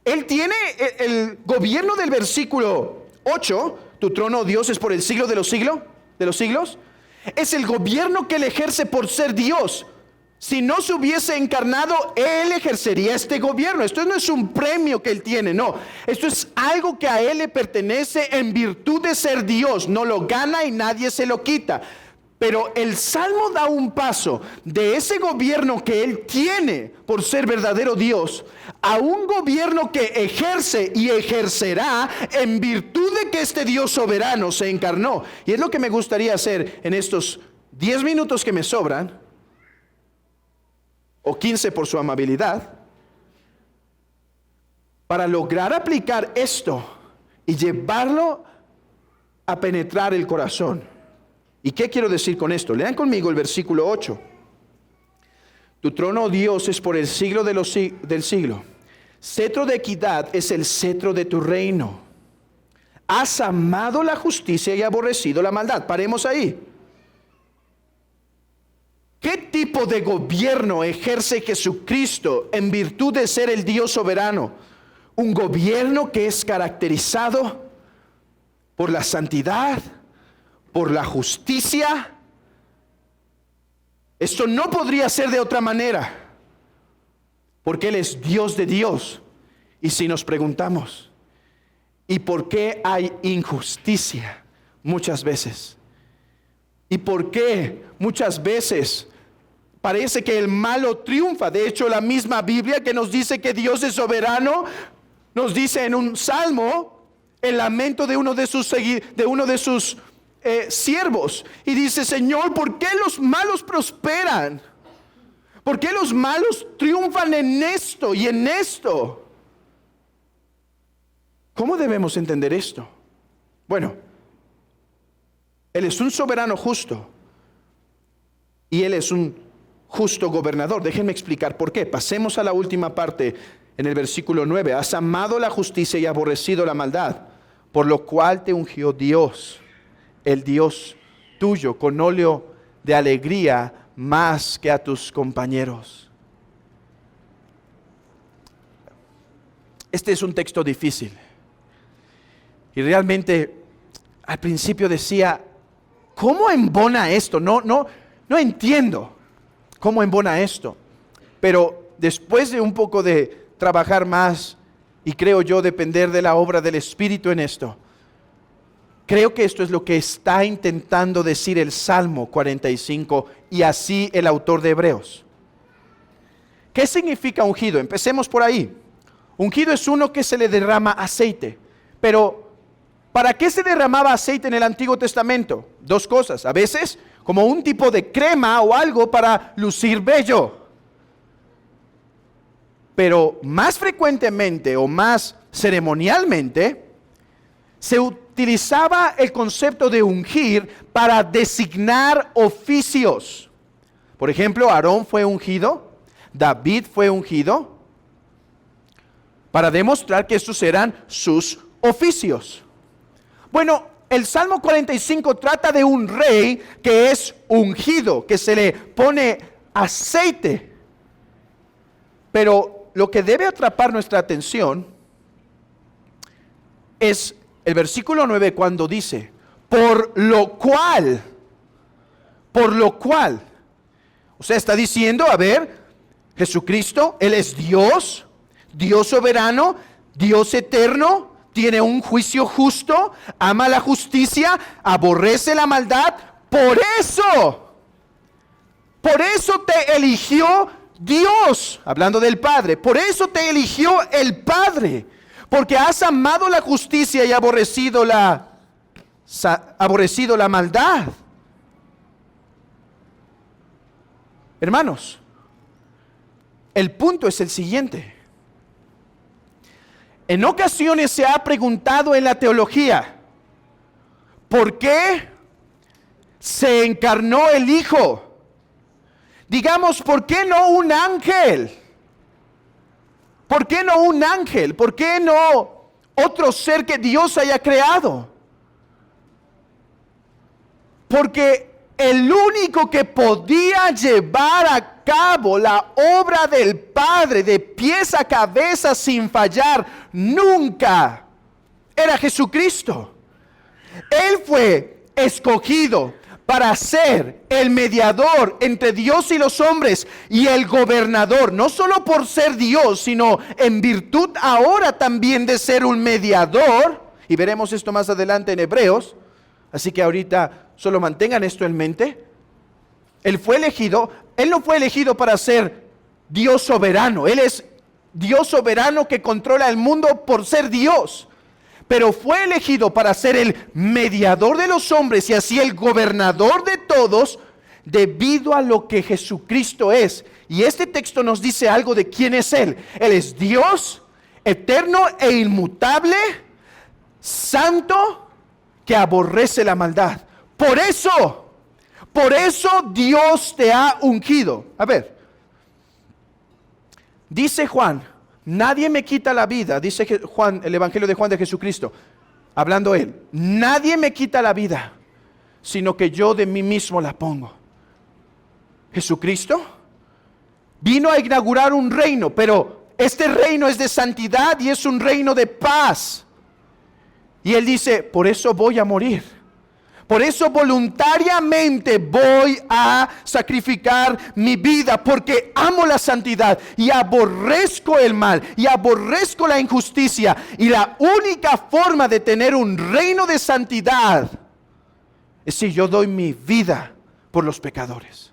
Él tiene el gobierno del versículo 8, tu trono, oh Dios, es por el siglo de los siglos. Es el gobierno que Él ejerce por ser Dios. Si no se hubiese encarnado, Él ejercería este gobierno. Esto no es un premio que Él tiene, no. Esto es algo que a Él le pertenece en virtud de ser Dios. No lo gana y nadie se lo quita. Pero el Salmo da un paso de ese gobierno que Él tiene por ser verdadero Dios a un gobierno que ejerce y ejercerá en virtud de que este Dios soberano se encarnó. Y es lo que me gustaría hacer en estos 10 minutos que me sobran, o 15 por su amabilidad, para lograr aplicar esto y llevarlo a penetrar el corazón. ¿Y qué quiero decir con esto? Lean conmigo el versículo 8. Tu trono, oh Dios, es por el siglo del siglo. Cetro de equidad es el cetro de tu reino. Has amado la justicia y aborrecido la maldad. Paremos ahí. ¿Qué tipo de gobierno ejerce Jesucristo en virtud de ser el Dios soberano? Un gobierno que es caracterizado por la santidad, por la justicia. Esto no podría ser de otra manera, porque Él es Dios de Dios. Y si nos preguntamos, ¿y por qué hay injusticia muchas veces? ¿Y por qué muchas veces parece que el malo triunfa? De hecho, la misma Biblia que nos dice que Dios es soberano, nos dice en un salmo el lamento de uno de sus siervos. Y dice: Señor, ¿por qué los malos prosperan? ¿Por qué los malos triunfan en esto y en esto? ¿Cómo debemos entender esto? Bueno, Él es un soberano justo y Él es un justo gobernador. Déjenme explicar por qué. Pasemos a la última parte en el versículo 9. Has amado la justicia y aborrecido la maldad, por lo cual te ungió Dios, el Dios tuyo, con óleo de alegría más que a tus compañeros. Este es un texto difícil. Y realmente al principio decía, ¿cómo embona esto? No entiendo cómo embona esto. Pero después de un poco de trabajar más, y creo yo depender de la obra del Espíritu en esto, creo que esto es lo que está intentando decir el Salmo 45 y así el autor de Hebreos. ¿Qué significa ungido? Empecemos por ahí. Ungido es uno que se le derrama aceite. Pero ¿para qué se derramaba aceite en el Antiguo Testamento? Dos cosas. A veces como un tipo de crema o algo para lucir bello. Pero más frecuentemente o más ceremonialmente se utilizaba el concepto de ungir para designar oficios. Por ejemplo, Aarón fue ungido, David fue ungido, para demostrar que estos eran sus oficios. Bueno, el Salmo 45 trata de un rey que es ungido, que se le pone aceite. Pero lo que debe atrapar nuestra atención es el versículo 9 cuando dice, por lo cual. O sea, está diciendo, a ver, Jesucristo, Él es Dios, Dios soberano, Dios eterno, tiene un juicio justo, ama la justicia, aborrece la maldad. Por eso te eligió Dios, hablando del Padre. Por eso te eligió el Padre, porque has amado la justicia y aborrecido la maldad. Hermanos, el punto es el siguiente. En ocasiones se ha preguntado en la teología, ¿por qué se encarnó el Hijo? Digamos, ¿por qué no un ángel? ¿Por qué no un ángel? ¿Por qué no otro ser que Dios haya creado? Porque el único que podía llevar a cabo la obra del Padre de pies a cabeza sin fallar nunca, era Jesucristo. Él fue escogido para ser el mediador entre Dios y los hombres y el gobernador, no solo por ser Dios, sino en virtud ahora también de ser un mediador, y veremos esto más adelante en Hebreos, así que ahorita solo mantengan esto en mente. Él no fue elegido para ser Dios soberano, Él es Dios soberano que controla el mundo por ser Dios. Pero fue elegido para ser el mediador de los hombres y así el gobernador de todos, debido a lo que Jesucristo es. Y este texto nos dice algo de quién es Él. Él es Dios, eterno e inmutable, santo, que aborrece la maldad. Por eso Dios te ha ungido. A ver, dice Juan, nadie me quita la vida, dice Juan, el Evangelio de Juan de Jesucristo, hablando él, nadie me quita la vida, sino que yo de mí mismo la pongo. Jesucristo vino a inaugurar un reino, pero este reino es de santidad y es un reino de paz. Y él dice, por eso voy a morir. Por eso voluntariamente voy a sacrificar mi vida, porque amo la santidad y aborrezco el mal y aborrezco la injusticia. Y la única forma de tener un reino de santidad es si yo doy mi vida por los pecadores.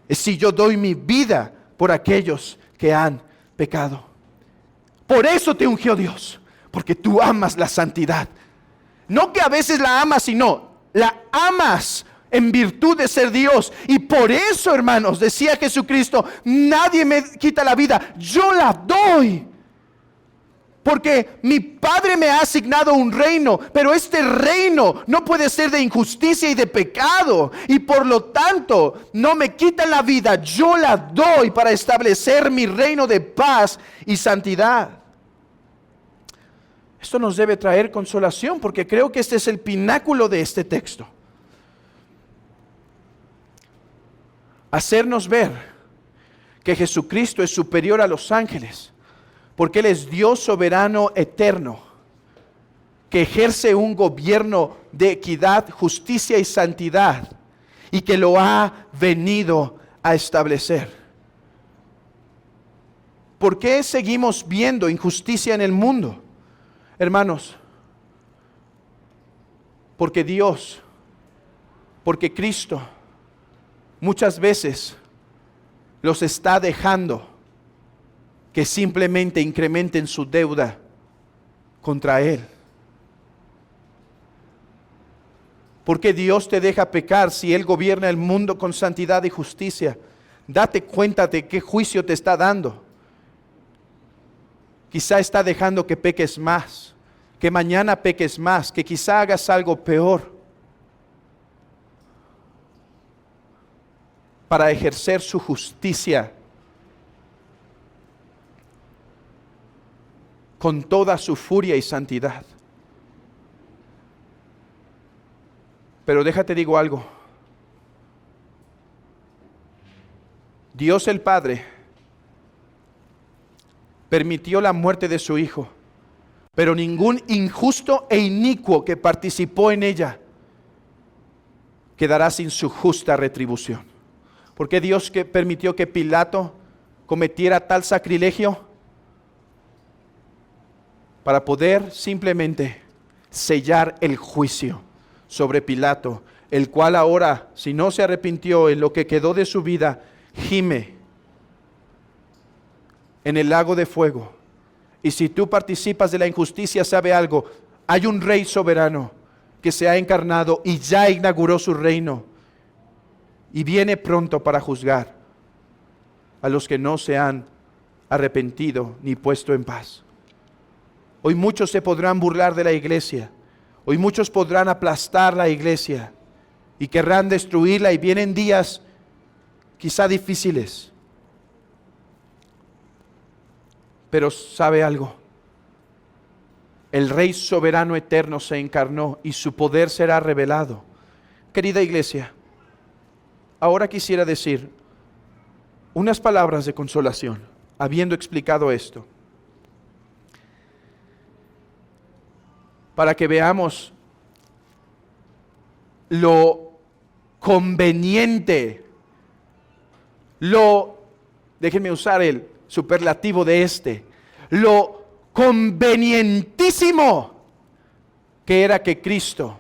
Es si yo doy mi vida por aquellos que han pecado. Por eso te ungió Dios, porque tú amas la santidad. No que a veces la amas, sino la amas en virtud de ser Dios. Y por eso, hermanos, decía Jesucristo, nadie me quita la vida, yo la doy. Porque mi Padre me ha asignado un reino, pero este reino no puede ser de injusticia y de pecado. Y por lo tanto, no me quitan la vida, yo la doy para establecer mi reino de paz y santidad. Esto nos debe traer consolación porque creo que este es el pináculo de este texto. Hacernos ver que Jesucristo es superior a los ángeles, porque Él es Dios soberano eterno, que ejerce un gobierno de equidad, justicia y santidad, y que lo ha venido a establecer. ¿Por qué seguimos viendo injusticia en el mundo? Hermanos, porque Dios, porque Cristo, muchas veces los está dejando que simplemente incrementen su deuda contra Él. Porque Dios te deja pecar si Él gobierna el mundo con santidad y justicia. Date cuenta de qué juicio te está dando. Quizá está dejando que peques más, que mañana peques más, que quizá hagas algo peor para ejercer su justicia con toda su furia y santidad. Pero déjate digo algo. Dios el Padre permitió la muerte de su Hijo, pero ningún injusto e inicuo que participó en ella quedará sin su justa retribución. ¿Por qué Dios permitió que Pilato cometiera tal sacrilegio? Para poder simplemente sellar el juicio sobre Pilato, el cual ahora, si no se arrepintió en lo que quedó de su vida, gime en el lago de fuego. Y si tú participas de la injusticia, sabe algo, hay un rey soberano que se ha encarnado y ya inauguró su reino y viene pronto para juzgar a los que no se han arrepentido ni puesto en paz. Hoy muchos se podrán burlar de la iglesia, hoy muchos podrán aplastar la iglesia y querrán destruirla, y vienen días quizá difíciles. Pero ¿sabe algo? El Rey soberano eterno se encarnó y su poder será revelado. Querida iglesia, ahora quisiera decir unas palabras de consolación, habiendo explicado esto, para que veamos lo conveniente, déjenme usar el superlativo de lo convenientísimo que era que Cristo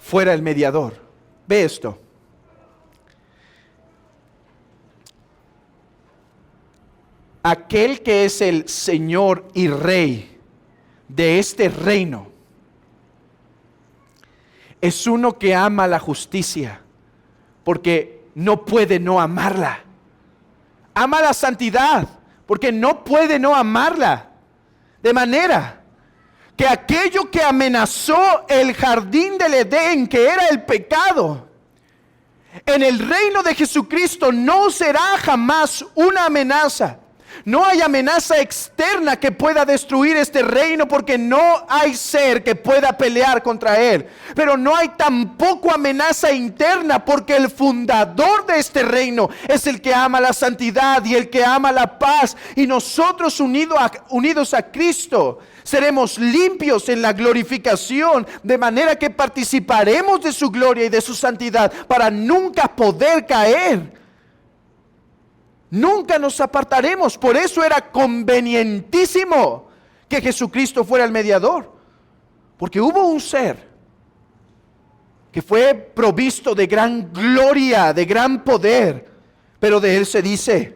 fuera el mediador. Ve esto. Aquel que es el Señor y Rey de este reino es uno que ama la justicia, porque no puede no amarla. Ama la santidad, porque no puede no amarla. De manera que aquello que amenazó el jardín del Edén, que era el pecado, en el reino de Jesucristo no será jamás una amenaza. No hay amenaza externa que pueda destruir este reino, porque no hay ser que pueda pelear contra él. Pero no hay tampoco amenaza interna, porque el fundador de este reino es el que ama la santidad y el que ama la paz. Y nosotros unidos a Cristo seremos limpios en la glorificación, de manera que participaremos de su gloria y de su santidad para nunca poder caer. Nunca nos apartaremos. Por eso era convenientísimo que Jesucristo fuera el mediador, porque hubo un ser que fue provisto de gran gloria, de gran poder, pero de él se dice: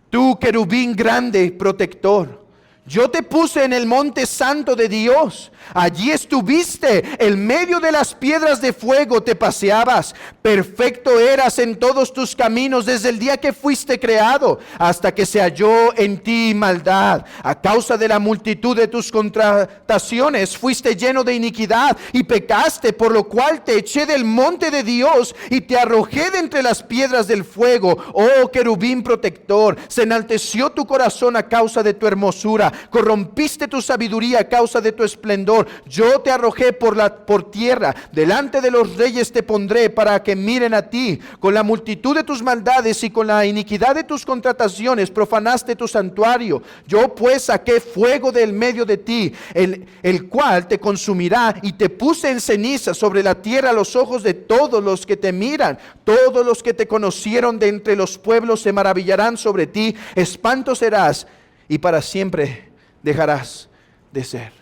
tú, querubín grande y protector, yo te puse en el monte santo de Dios. Allí estuviste, en medio de las piedras de fuego te paseabas. Perfecto eras en todos tus caminos desde el día que fuiste creado, hasta que se halló en ti maldad. A causa de la multitud de tus contrataciones fuiste lleno de iniquidad y pecaste, por lo cual te eché del monte de Dios y te arrojé de entre las piedras del fuego. Oh querubín protector, se enalteció tu corazón a causa de tu hermosura. Corrompiste tu sabiduría a causa de tu esplendor. Yo te arrojé por tierra, delante de los reyes te pondré, para que miren a ti. Con la multitud de tus maldades y con la iniquidad de tus contrataciones profanaste tu santuario. Yo pues saqué fuego del medio de ti, el cual te consumirá, y te puse en ceniza sobre la tierra a los ojos de todos los que te miran. Todos los que te conocieron de entre los pueblos se maravillarán sobre ti. Espanto serás y para siempre dejarás de ser.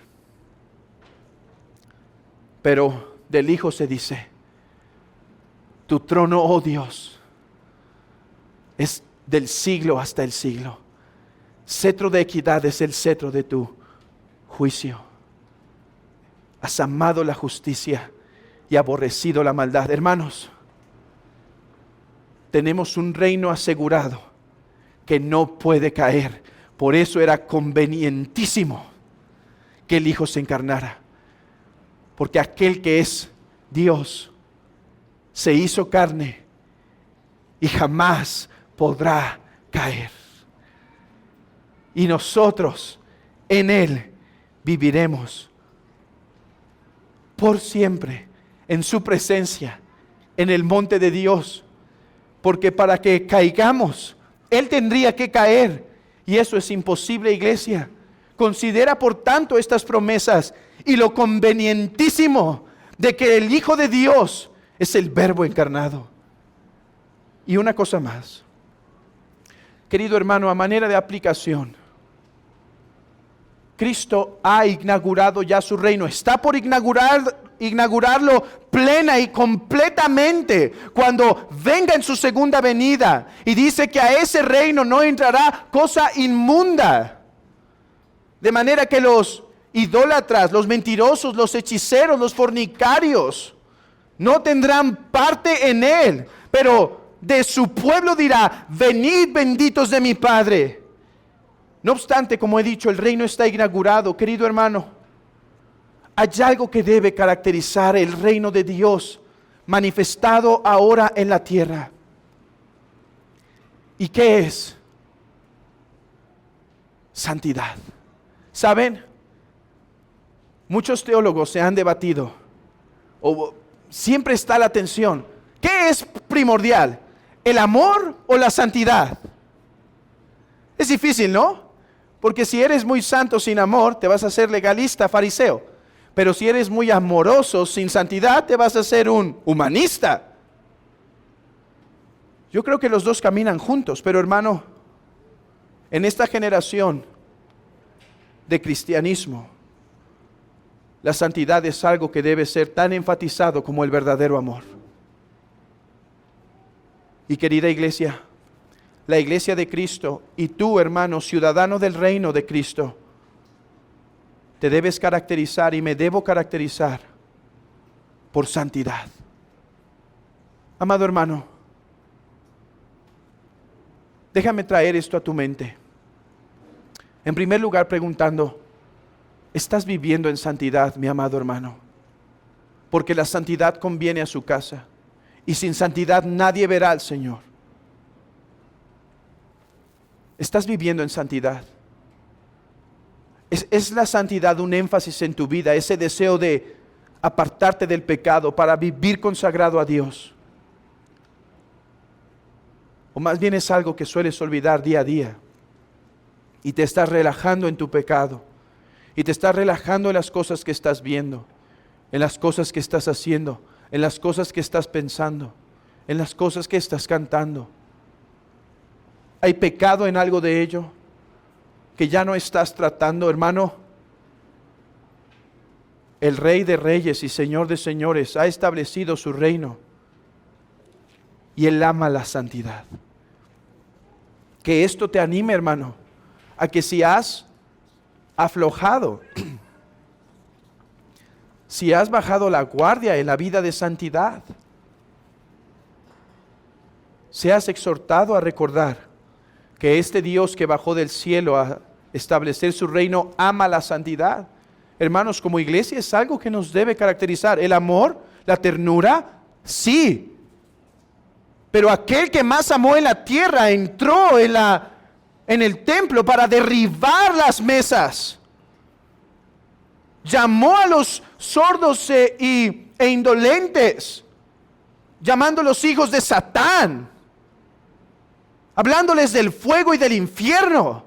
Pero del Hijo se dice: tu trono, oh Dios, es del siglo hasta el siglo. Cetro de equidad es el cetro de tu juicio. Has amado la justicia y aborrecido la maldad. Hermanos, tenemos un reino asegurado que no puede caer. Por eso era convenientísimo que el Hijo se encarnara, porque aquel que es Dios se hizo carne y jamás podrá caer. Y nosotros en Él viviremos por siempre, en su presencia, en el monte de Dios. Porque para que caigamos, Él tendría que caer. Y eso es imposible, iglesia. Considera por tanto estas promesas y lo convenientísimo de que el Hijo de Dios es el Verbo encarnado. Y una cosa más, querido hermano, a manera de aplicación, Cristo ha inaugurado ya su reino. Está por inaugurarlo plena y completamente cuando venga en su segunda venida. Y dice que a ese reino no entrará cosa inmunda. De manera que los idólatras, los mentirosos, los hechiceros, los fornicarios no tendrán parte en él. Pero de su pueblo dirá: venid benditos de mi Padre. No obstante, como he dicho, el reino está inaugurado. Querido hermano, hay algo que debe caracterizar el reino de Dios manifestado ahora en la tierra. ¿Y qué es? Santidad. ¿Saben? Muchos teólogos se han debatido, o siempre está la tensión. ¿Qué es primordial? ¿El amor o la santidad? Es difícil, ¿no? Porque si eres muy santo sin amor, te vas a hacer legalista, fariseo. Pero si eres muy amoroso sin santidad, te vas a hacer un humanista. Yo creo que los dos caminan juntos, pero hermano, en esta generación de cristianismo, la santidad es algo que debe ser tan enfatizado como el verdadero amor. Y querida iglesia, la iglesia de Cristo y tú, hermano, ciudadano del reino de Cristo, te debes caracterizar y me debo caracterizar por santidad. Amado hermano, déjame traer esto a tu mente. En primer lugar, preguntando, ¿estás viviendo en santidad, mi amado hermano? Porque la santidad conviene a su casa, y sin santidad nadie verá al Señor. ¿Estás viviendo en santidad? ¿Es la santidad un énfasis en tu vida, ese deseo de apartarte del pecado para vivir consagrado a Dios? O más bien es algo que sueles olvidar día a día y te estás relajando en tu pecado y te estás relajando en las cosas que estás viendo, en las cosas que estás haciendo, en las cosas que estás pensando, en las cosas que estás cantando. ¿Hay pecado en algo de ello que ya no estás tratando, hermano? El Rey de Reyes y Señor de Señores ha establecido su reino y Él ama la santidad. Que esto te anime, hermano, a que si has aflojado, si has bajado la guardia en la vida de santidad, seas exhortado a recordar que este Dios que bajó del cielo a establecer su reino ama la santidad. Hermanos, como iglesia es algo que nos debe caracterizar. El amor, la ternura, sí. Pero aquel que más amó en la tierra entró en el templo para derribar las mesas. Llamó a los sordos e indolentes, llamándolos hijos de Satán, hablándoles del fuego y del infierno,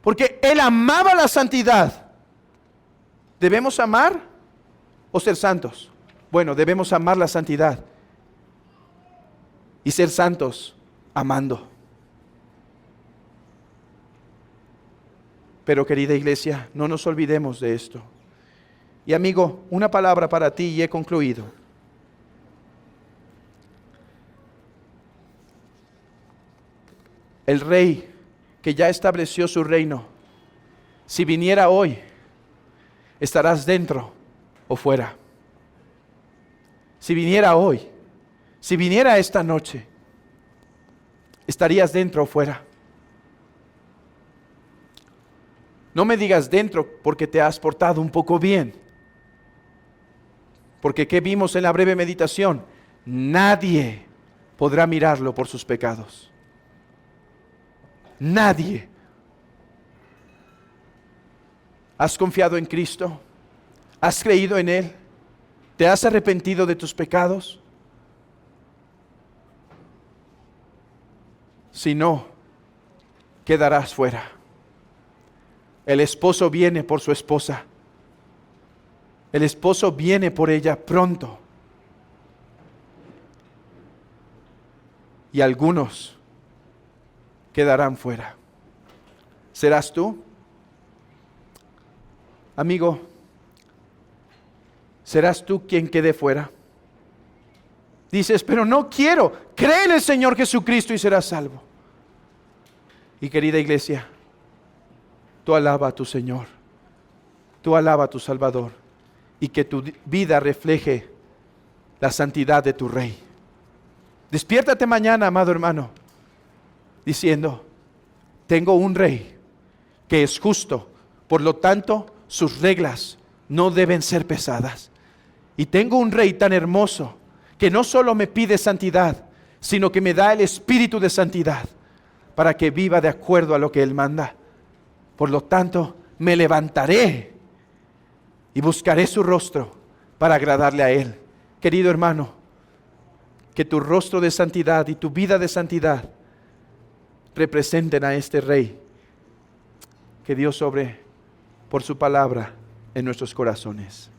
porque Él amaba la santidad. ¿Debemos amar o ser santos? Bueno, debemos amar la santidad y ser santos amando. Pero querida iglesia, no nos olvidemos de esto. Y amigo, una palabra para ti y he concluido. El Rey que ya estableció su reino, si viniera hoy, estarás dentro o fuera. Si viniera hoy, si viniera esta noche, estarías dentro o fuera. No me digas dentro porque te has portado un poco bien. Porque ¿qué vimos en la breve meditación? Nadie podrá mirarlo por sus pecados. Nadie. ¿Has confiado en Cristo? ¿Has creído en Él? ¿Te has arrepentido de tus pecados? Si no, quedarás fuera. El esposo viene por su esposa. El esposo viene por ella pronto. Y algunos quedarán fuera. ¿Serás tú? Amigo, ¿serás tú quien quede fuera? Dices, pero no quiero. Cree en el Señor Jesucristo y serás salvo. Y querida iglesia, tú alaba a tu Señor. Tú alaba a tu Salvador. Y que tu vida refleje la santidad de tu Rey. Despiértate mañana, amado hermano, diciendo, tengo un Rey que es justo, por lo tanto, sus reglas no deben ser pesadas. Y tengo un Rey tan hermoso que no solo me pide santidad, sino que me da el espíritu de santidad para que viva de acuerdo a lo que Él manda. Por lo tanto, me levantaré y buscaré su rostro para agradarle a Él. Querido hermano, que tu rostro de santidad y tu vida de santidad representen a este Rey. Que Dios obre por su palabra en nuestros corazones.